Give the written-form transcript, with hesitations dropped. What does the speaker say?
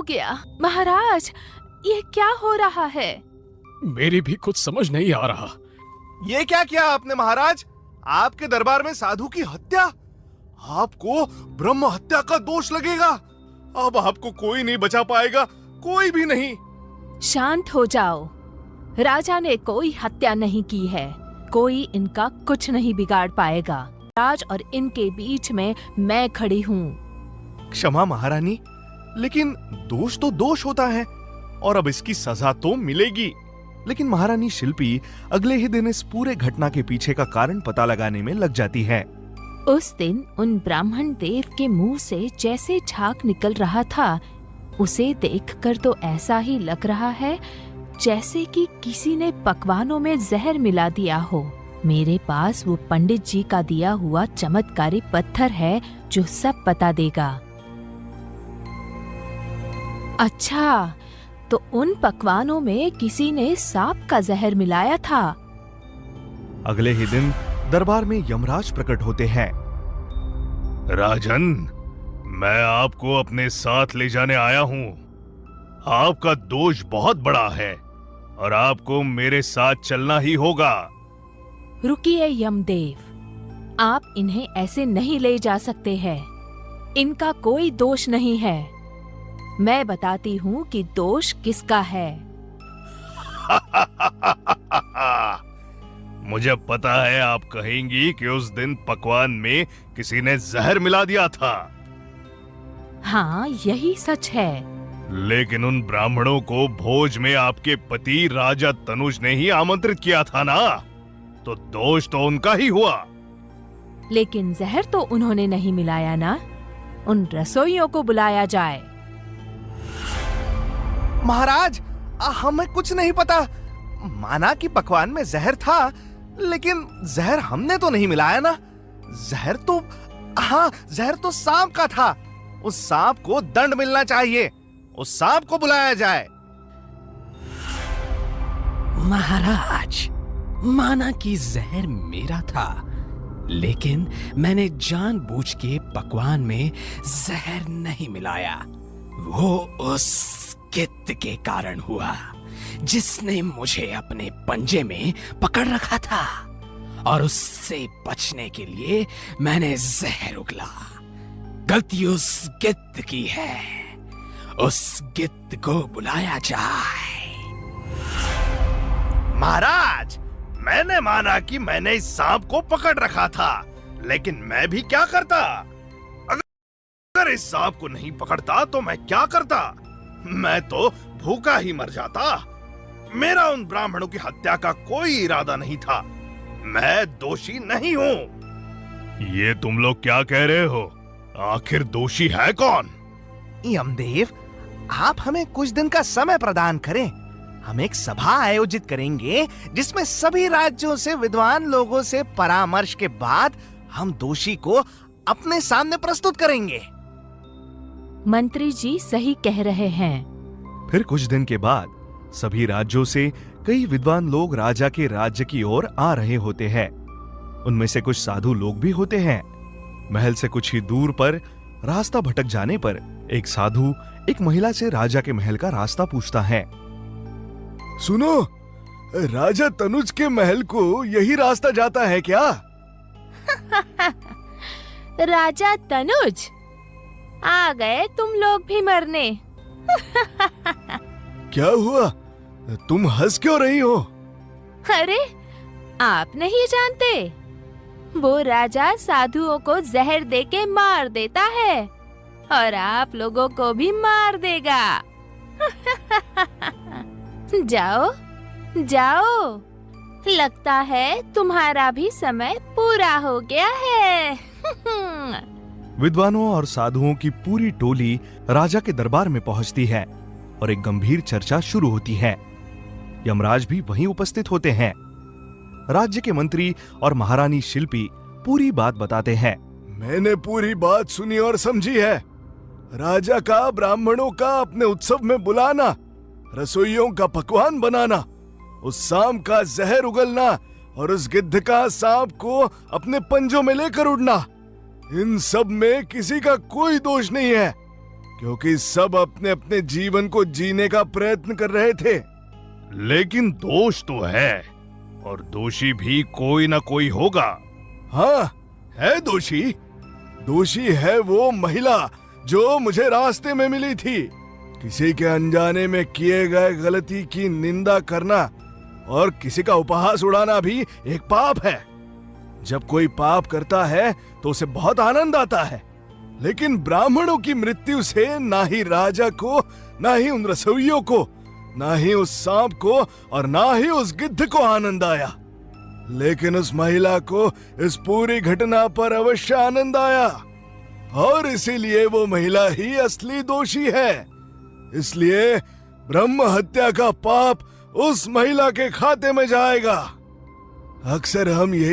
गया? महाराज, ये क्या हो रहा है? मेरी भी कुछ समझ नहीं आ रहा। ये क्या किया आपने महाराज? आपके दरबार में साधु की हत्या? आपको ब्रह्म हत्या का दोष लगेगा। अब आपको कोई नहीं बचा पाएगा, कोई भी नहीं। शांत हो जाओ। राजा ने कोई हत्या नहीं की है। कोई इनका कुछ नहीं बिगाड़ पाएगा। राज और इनके बीच में मैं खड़ी हूँ। क्षमा महारानी, लेकिन दोष तो दोष होता है और अब इसकी सजा तो मिलेगी। लेकिन महारानी शिल्पी अगले ही दिन इस पूरे घटना के पीछे का कारण पता लगाने में लग जाती है। उस दिन उन ब्राह्मण देव के मुंह से जैसे झाग निकल रहा था, उसे देखकर तो ऐसा ही लग रहा है जैसे कि किसी ने पकवानों में जहर मिला दिया हो। मेरे पास वो पंडित जी का दिया हुआ चमत्कारी पत्थर है जो सब बता देगा। अच्छा, तो उन पकवानों में किसी ने सांप का जहर मिलाया था। अगले ही दिन दरबार में यमराज प्रकट होते हैं। राजन, मैं आपको अपने साथ ले जाने आया हूँ। आपका दोष बहुत बड़ा है और आपको मेरे साथ चलना ही होगा। रुकिए यमदेव, आप इन्हें ऐसे नहीं ले जा सकते हैं। इनका कोई दोष नहीं है। मैं बताती हूँ कि दोष किसका है। मुझे पता है आप कहेंगी कि उस दिन पकवान में किसी ने जहर मिला दिया था। हाँ, यही सच है। लेकिन उन ब्राह्मणों को भोज में आपके पति राजा तनुज ने ही आमंत्रित किया था ना, तो दोष तो उनका ही हुआ। लेकिन जहर तो उन्होंने नहीं मिलाया ना। उन रसोइयों को बुलाया जाए। महाराज, हमें कुछ नहीं पता। माना कि पकवान में जहर था, लेकिन जहर हमने तो नहीं मिलाया ना। जहर तो सांप का था। उस सांप को दंड मिलना चाहिए। उस सांप को बुलाया जाए। महाराज, माना कि जहर मेरा था, लेकिन मैंने जानबूझ के पकवान में जहर नहीं मिलाया। वो उस गिद्ध के कारण हुआ जिसने मुझे अपने पंजे में पकड़ रखा था, और उससे बचने के लिए मैंने जहर उगला। गलती उस गिद्ध की है। उस गिद्ध को बुलाया जाए। महाराज, मैंने माना कि मैंने इस सांप को पकड़ रखा था, लेकिन मैं भी क्या करता? अगर इस सांप को नहीं पकड़ता तो मैं क्या करता? मैं तो भूखा ही मर जाता। मेरा उन ब्राह्मणों की हत्या का कोई इरादा नहीं था। मैं दोषी नहीं हूँ। ये तुम लोग क्या कह रहे हो? आखिर दोषी है कौन? यमदेव, आप हमें कुछ दिन का समय प्रदान करें। हम एक सभा आयोजित करेंगे जिसमें सभी राज्यों से विद्वान लोगों से परामर्श के बाद हम दोषी को अपने सामने प्रस्तुत करेंगे। मंत्री जी सही कह रहे हैं। फिर कुछ दिन के बाद सभी राज्यों से कई विद्वान लोग राजा के राज्य की ओर आ रहे होते हैं। उनमें से कुछ साधु लोग भी होते हैं। महल से कुछ ही दूर पर रास्ता भटक जाने पर एक साधु एक महिला से राजा के महल का रास्ता पूछता है। सुनो, राजा तनुज के महल को यही रास्ता जाता है क्या? राजा तनुज, आ गए तुम लोग भी मरने। क्या हुआ? तुम हंस क्यों रही हो? अरे, आप नहीं जानते? वो राजा साधुओं को जहर देके मार देता है और आप लोगों को भी मार देगा। जाओ जाओ, लगता है तुम्हारा भी समय पूरा हो गया है। विद्वानों और साधुओं की पूरी टोली राजा के दरबार में पहुंचती है और एक गंभीर चर्चा शुरू होती है। यमराज भी वहीं उपस्थित होते हैं। राज्य के मंत्री और महारानी शिल्पी पूरी बात बताते हैं। मैंने पूरी बात सुनी और समझी है। राजा का ब्राह्मणों का अपने उत्सव में बुलाना, रसोइयों का पकवान बनाना, उस सांप का जहर उगलना और उस गिद्ध का सांप को अपने पंजों में लेकर उड़ना, इन सब में किसी का कोई दोष नहीं है, क्योंकि सब अपने अपने जीवन को जीने का प्रयत्न कर रहे थे। लेकिन दोष तो है, और दोषी भी कोई ना कोई होगा। हाँ, है दोषी। दोषी है वो महिला जो मुझे रास्ते में मिली थी। किसी के अनजाने में किए गए गलती की निंदा करना और किसी का उपहास उड़ाना भी एक पाप है। जब कोई पाप करता है तो उसे बहुत आनंद आता है, लेकिन ब्राह्मणों की मृत्यु से ना ही राजा को, ना ही उन रसोइयों को, ना ही उस सांप को और ना ही उस गिद्ध को आनंद आया। लेकिन उस महिला को इस पूरी घटना पर अवश्य आनंद आया, और इसीलिए वो महिला ही असली दोषी है। इसलिए ब्रह्म हत्या का पाप उस महिला के खाते में जाएगा। अक्सर हम यही